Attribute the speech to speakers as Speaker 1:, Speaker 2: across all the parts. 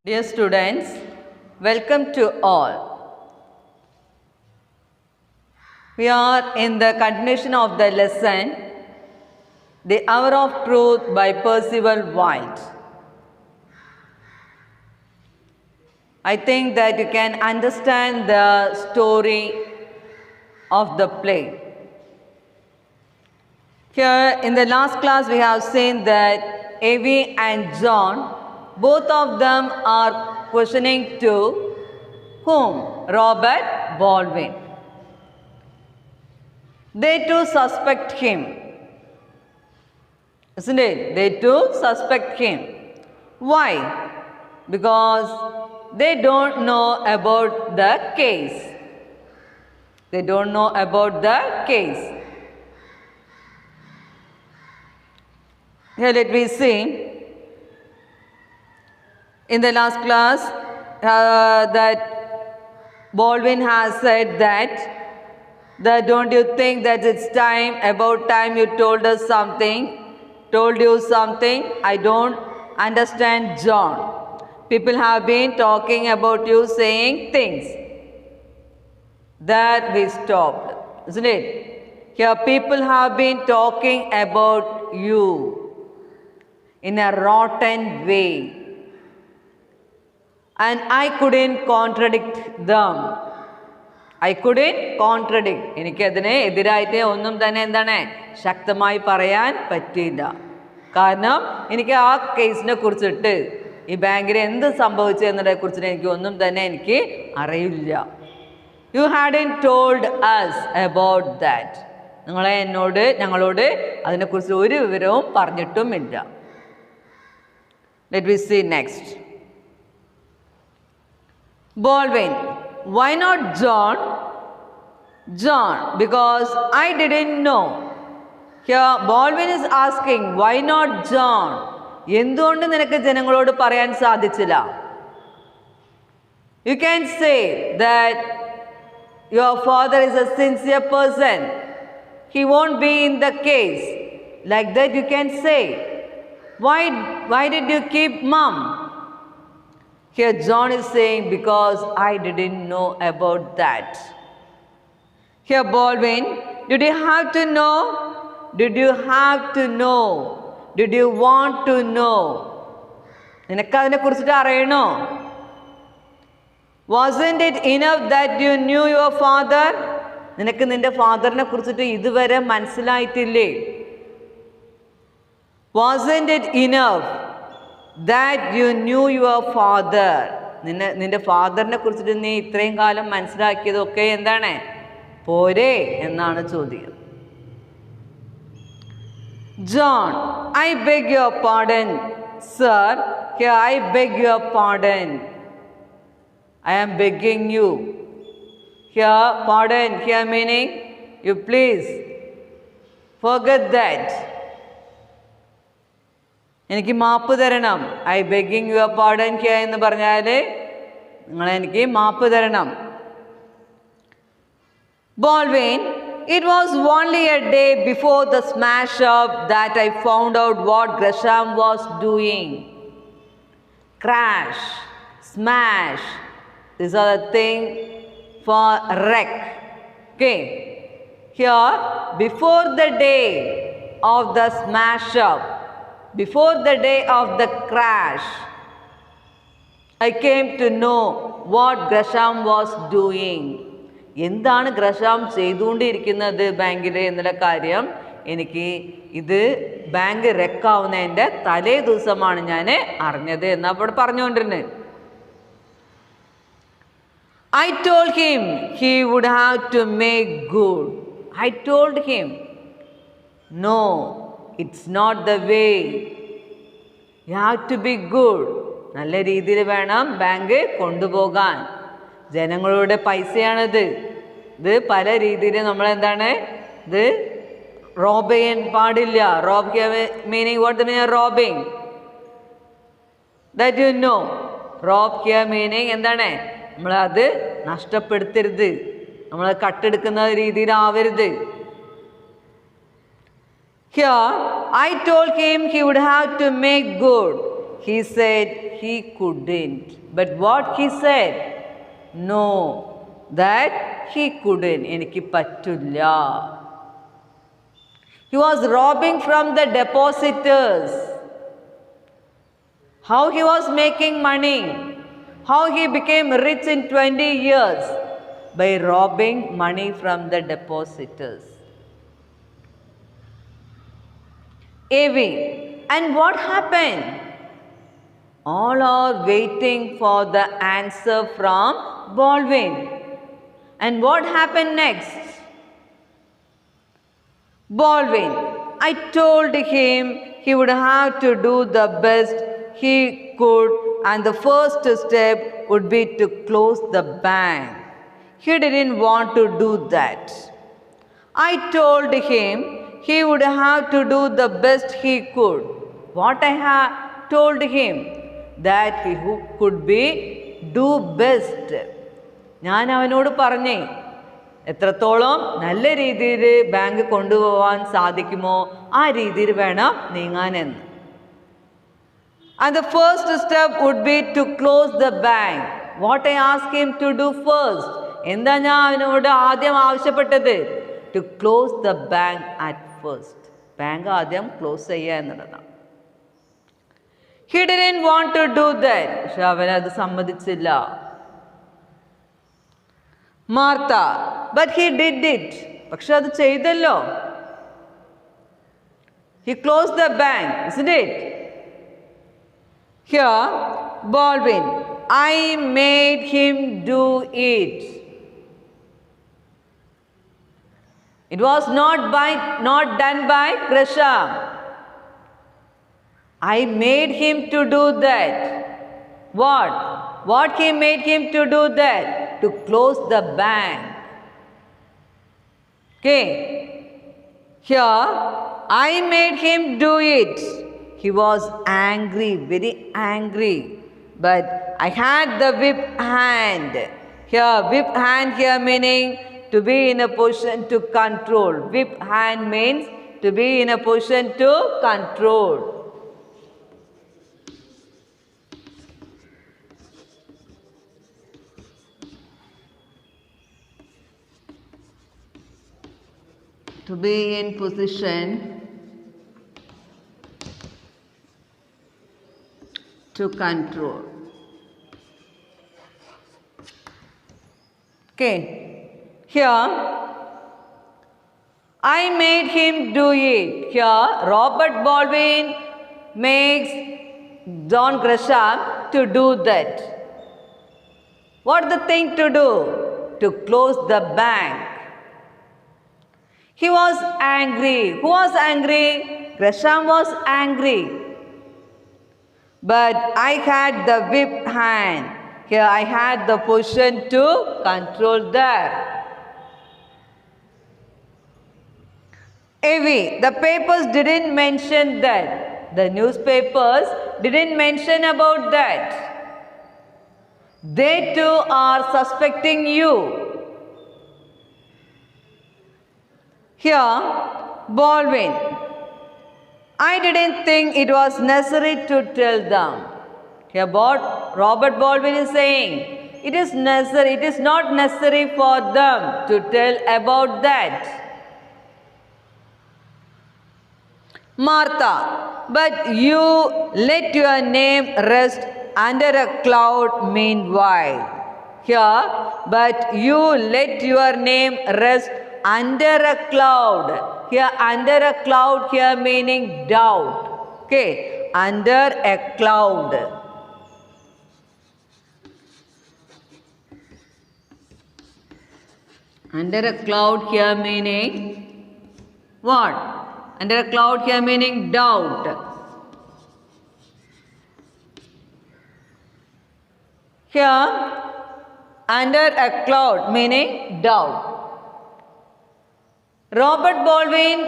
Speaker 1: Dear students, welcome to all. We are in the continuation of the lesson, The Hour of Truth by Percival Wilde. I think that you can understand the story of the play. Here in the last class we have seen that Evie and John, both of them are questioning to whom? Robert Baldwin. They too suspect him, isn't it? They too suspect him. Why? Because they don't know about the case. They don't know about the case. Here let me see. In the last class that Baldwin has said that don't you think that it's time, about time you told you something, I don't understand John. People have been talking about you, saying things. That we stopped, isn't it? Here people have been talking about you in a rotten way. And I couldn't contradict them. I couldn't contradict. എനിക്കതിനെ എതിരായിട്ട് ഒന്നും തന്നെ എന്താണ് ശക്തമായി പറയാൻ പറ്റിയില്ല. കാരണം എനിക്ക് ആ കേസിനെ കുറിച്ചിട്ട് ഈ ബാങ്കിൽ എന്ത് സംഭവിച്ചു എന്നതിനെ കുറിച്ചിട്ട് എനിക്ക് ഒന്നും തന്നെ എനിക്ക് അറിയില്ല. You hadn't told us about that. ഞങ്ങളോട് അതിനെക്കുറിച്ച് ഒരു വിവരവും പറഞ്ഞിട്ടുമില്ല. Let me see next. Baldwin, why not John? John, because I didn't know. Here Baldwin is asking, why not John? എന്തുകൊണ്ട് നിനക്ക് ജനങ്ങളോട് പറയാൻ സാധിച്ചില്ല? You can say that your father is a sincere person. He won't be in the case. Like that you can say. Why did you keep mum? Here John is saying, because I didn't know about that. Here Baldwin, did you have to know? Did you have to know? Did you want to know? നിനക്കതിനെ കുറിച്ചിട്ട് അറിയണോ? Wasn't it enough that you knew your father? നിനക്ക് നിന്റെ ഫാദറിനെ കുറിച്ചിട്ട് ഇതുവരെ മനസ്സിലായിട്ടില്ലേ? Wasn't it enough that you knew your father? നിന്റെ ഫാദറിനെ കുറിച്ചിട്ട് നീ ഇത്രയും കാലം മനസ്സിലാക്കിയതൊക്കെ എന്താണ്? പോരെ എന്നാണ് ചോദ്യം. John, I beg your pardon, sir. Here I beg your pardon. I am begging you. Here pardon, here meaning you please forget that. എനിക്ക് മാപ്പ് തരണം. I begging your pardon here എന്ന് പറഞ്ഞാൽ നിങ്ങൾ എനിക്ക് മാപ്പ് തരണം. Baldwin, it was only a day before the smash up that I found out what Gresham was doing. Crash, smash, these are the thing for wreck. Okay, here before the day of the smash up, before the day of the crash, I came to know what Gresham was doing. എന്താണ് Gresham ചെയ്തുകൊണ്ടിരിക്കുന്നത് ബാങ്കിൽ എന്നുള്ള കാര്യം എനിക്ക് ഇത് bank റെക്കാവുന്നതിൻ്റെ തലേ ദിവസമാണ് ഞാൻ അറിഞ്ഞത് എന്ന് അപ്പോൾ പറഞ്ഞുകൊണ്ടിരുന്നത്. I told him he would have to make good. I told him, no, it's not the way. You have to be good. നല്ല രീതിയിൽ വേണം ബാങ്ക് കൊണ്ടുപോകാൻ. ജനങ്ങളുടെ പൈസയാണിത്. ഇത് പല രീതിയിൽ നമ്മളെന്താണ് ഇത് റോബ് ചെയ്യാൻ പാടില്ല. Rob meaning what the meaning robbing? That you know. Rob here meaning എന്താണ്? നമ്മളത് നഷ്ടപ്പെടുത്തരുത്, നമ്മൾ കട്ടെടുക്കുന്ന രീതിയിലാവരുത്. Here, I told him he would have to make good. He said he couldn't. But what he said? No, that he couldn't. എനിക്ക് പറ്റില്ല. He was robbing from the depositors. How he was making money? How he became rich in 20 years? By robbing money from the depositors. AV. And what happened? All are waiting for the answer from Baldwin. And what happened next? Baldwin. I told him he would have to do the best he could, and the first step would be to close the bank. He didn't want to do that. I told him he would have to do the best he could. What I have told him? That he could be do best. ഞാൻ അവനോട് പറഞ്ഞേ എത്രത്തോളം നല്ല രീതിയിൽ bank കൊണ്ടുപോകാൻ സാധിക്കുമോ ആ രീതിയിൽ വേണം നീങ്ങാനെന്ന്. And the first step would be to close the bank. What I asked him to do first? എന്താ ഞാൻ അവനോട് ആദ്യം ആവശ്യപ്പെട്ടത്? To close the bank at first. Bank ആദ്യം ക്ലോസ് ചെയ്യുക എന്നുള്ളതാണ്. He didn't want to do that. പക്ഷെ അവനത് സമ്മതിച്ചില്ല. Martha. But he did it. പക്ഷെ അത് ചെയ്തല്ലോ. He closed the bank, isn't it? Here, Baldwin. I made him do it. It was not done by Gresham. I made him to do that. What? What he made him to do that? To close the bank. Okay. Here, I made him do it. He was angry, very angry. But I had the whip hand. Here, whip hand here meaning to be in a position to control. Whip hand means to be in a position to control. To be in position to control. Okay. Here, I made him do it. Here, Robert Baldwin makes John Gresham to do that. What the thing to do? To close the bank. He was angry. Who was angry? Gresham was angry. But I had the whip hand. Here I had the position to control that. Evie, the papers didn't mention that. The newspapers didn't mention about that. They too are suspecting you. Here, Baldwin. I didn't think it was necessary to tell them. Here, Robert Baldwin is saying, it is not necessary for them to tell about that. Martha, but you let your name rest under a cloud meanwhile. Here, but you let your name rest under a cloud. Here, under a cloud here meaning doubt. Okay, under a cloud. Under a cloud here meaning what? Under a cloud here meaning doubt. Here, under a cloud meaning doubt. Robert Baldwin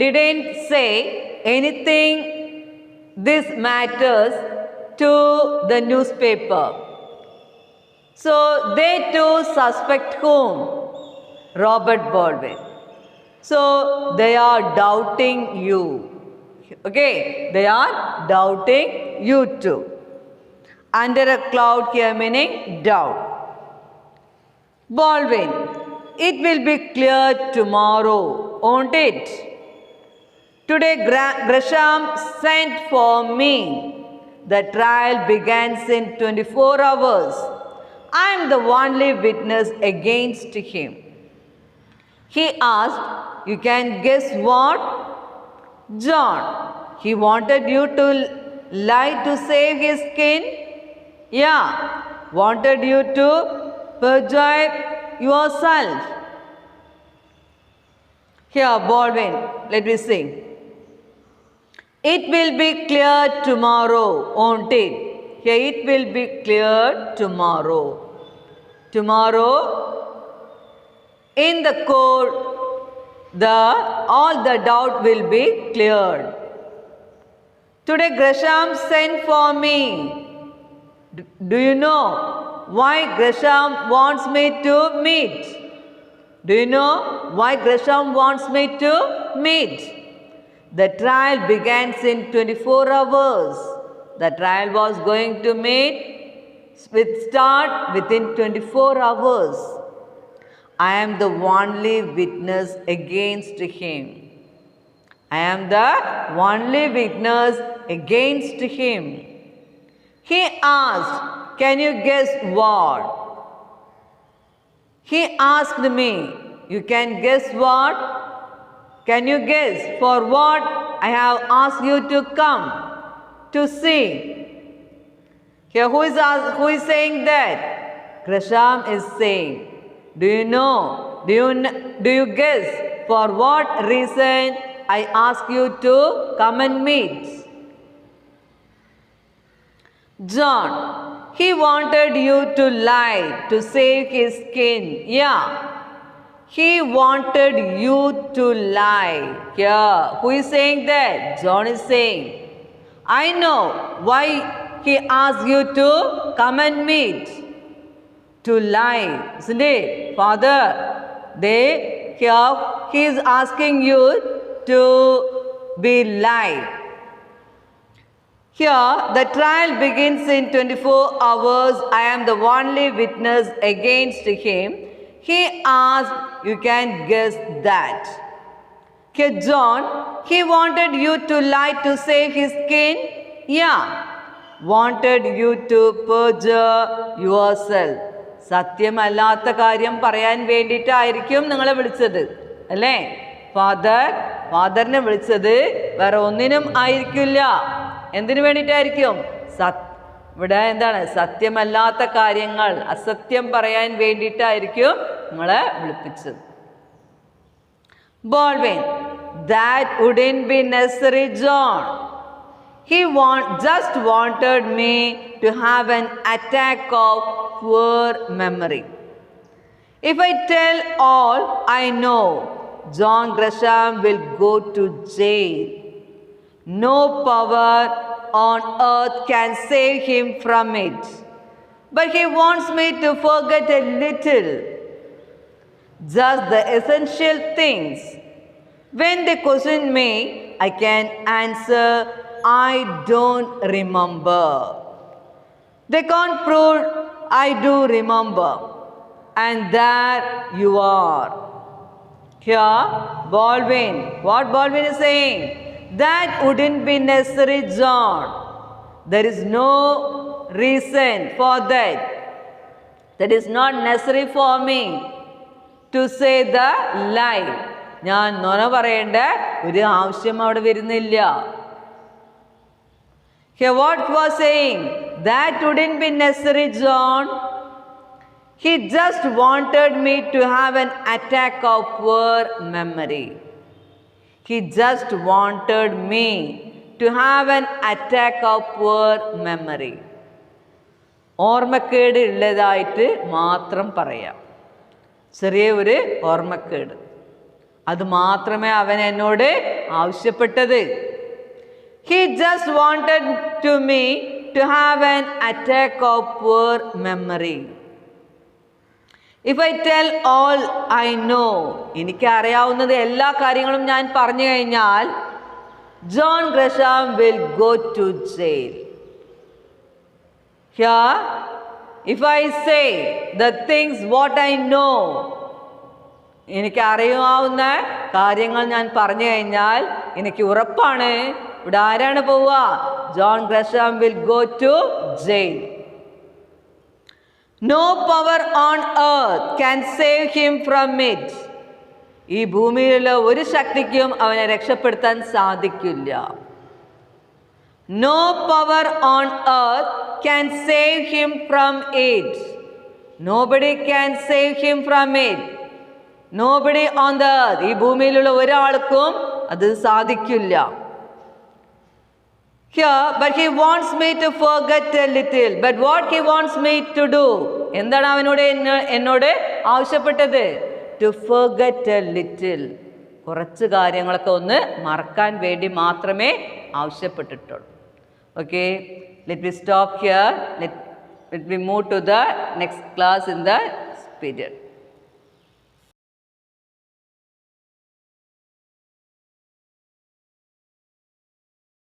Speaker 1: didn't say anything this matters to the newspaper. So they too suspect whom? Robert Baldwin. So they are doubting you. Okay, they are doubting you too. Under a cloud here meaning doubt. Baldwin, it will be clear tomorrow, won't it? Today Gresham sent for me. The trial begins in 24 hours. I am the only witness against him. He asked, you can guess what? John, he wanted you to lie to save his skin? Yeah, wanted you to perjure yourself. Here, Baldwin, let me sing. It will be clear tomorrow, won't it? Here, it will be clear tomorrow. Tomorrow, in the court, all the doubt will be cleared. Today, Gresham sent for me. Do you know why Gresham wants me to meet? Do you know why Gresham wants me to meet? The trial begins in 24 hours. The trial was going to start within 24 hours. I am the only witness against him. I am the only witness against him. He asked, can you guess what? He asked me, you can guess what? Can you guess for what I have asked you to come to see? Here, who is saying that? Gresham is saying, do you know? Do you guess for what reason I ask you to come and meet? John, he wanted you to lie to save his skin. Yeah. He wanted you to lie. Yeah. Who is saying that? John is saying. I know why he asked you to come and meet. To lie. Isn't it? Father, he is asking you to be lie. Here, the trial begins in 24 hours. I am the only witness against him. He asked, you can guess that. Here, John, he wanted you to lie to save his skin? Yeah. Wanted you to perjure yourself. സത്യമല്ലാത്ത കാര്യം പറയാൻ വേണ്ടിയിട്ടായിരിക്കും നിങ്ങളെ വിളിച്ചത് അല്ലേ? ഫാദറിനെ വിളിച്ചത് വേറെ ഒന്നിനും ആയിരിക്കില്ല. എന്തിനു വേണ്ടിയിട്ടായിരിക്കും? ഇവിടെ എന്താണ്? സത്യമല്ലാത്ത കാര്യങ്ങൾ, അസത്യം പറയാൻ വേണ്ടിയിട്ടായിരിക്കും നമ്മളെ വിളിപ്പിച്ചത്. Baldwin, that wouldn't be necessary, John. He just wanted me to have an attack of poor memory. If I tell all I know, John Gresham will go to jail. No power on earth can save him from it. But he wants me to forget a little, just the essential things. When they question me, I can answer, I don't remember. They can't prove I do remember. And there you are. Here, Baldwin, what Baldwin is saying? That wouldn't be necessary, John. There is no reason for that. That is not necessary for me to say the lie. ഞാൻ നുണ പറയേണ്ട ഒരു ആവശ്യം അവിടെ വരുന്നില്ല. Here what was saying? That wouldn't be necessary, John. He just wanted me to have an attack of poor memory. He just wanted me to have an attack of poor memory. ഓർമ്മക്കേട് ഉള്ളതായിട്ട് മാത്രം പറയാം. ചെറിയ ഒരു ഓർമ്മക്കേട്. അത് മാത്രമേ അവൻ എന്നോട് ആവശ്യപ്പെട്ടത്. He just wanted me to have an attack of poor memory. If I tell all I know, എനിക്കറിയാവുന്നത് എല്ലാ കാര്യങ്ങളും ഞാൻ പറഞ്ഞു കഴിഞ്ഞാൽ John Gresham will go to jail. Here, if I say the things what I know, എനിക്കറിയാവുന്ന കാര്യങ്ങൾ ഞാൻ പറഞ്ഞു കഴിഞ്ഞാൽ എനിക്ക് ഉറപ്പാണ് ഇവിടെ ആരാണ് പോവുക? John Gresham will go to jail. No power on earth can save him from it. ഈ ഭൂമിയിലുള്ള ഒരു ശക്തിക്കും അവനെ രക്ഷപ്പെടുത്താൻ സാധിക്കില്ല. No power on earth can save him from it. Nobody can save him from it. Nobody on the earth. ഈ ഭൂമിയിലുള്ള ഒരാൾക്കും അത് സാധിക്കില്ല. Here, but he wants me to forget a little. But what he wants me to do? എന്താണ് അവനോട് എന്നോട് ആവശ്യപ്പെട്ടത്? To forget a little. കുറച്ച് കാര്യങ്ങളൊക്കെ ഒന്ന് മറക്കാൻ വേണ്ടി മാത്രമേ ആവശ്യപ്പെട്ടിട്ടുള്ളൂ. Okay, let me stop here. Let me move to the next class in the period.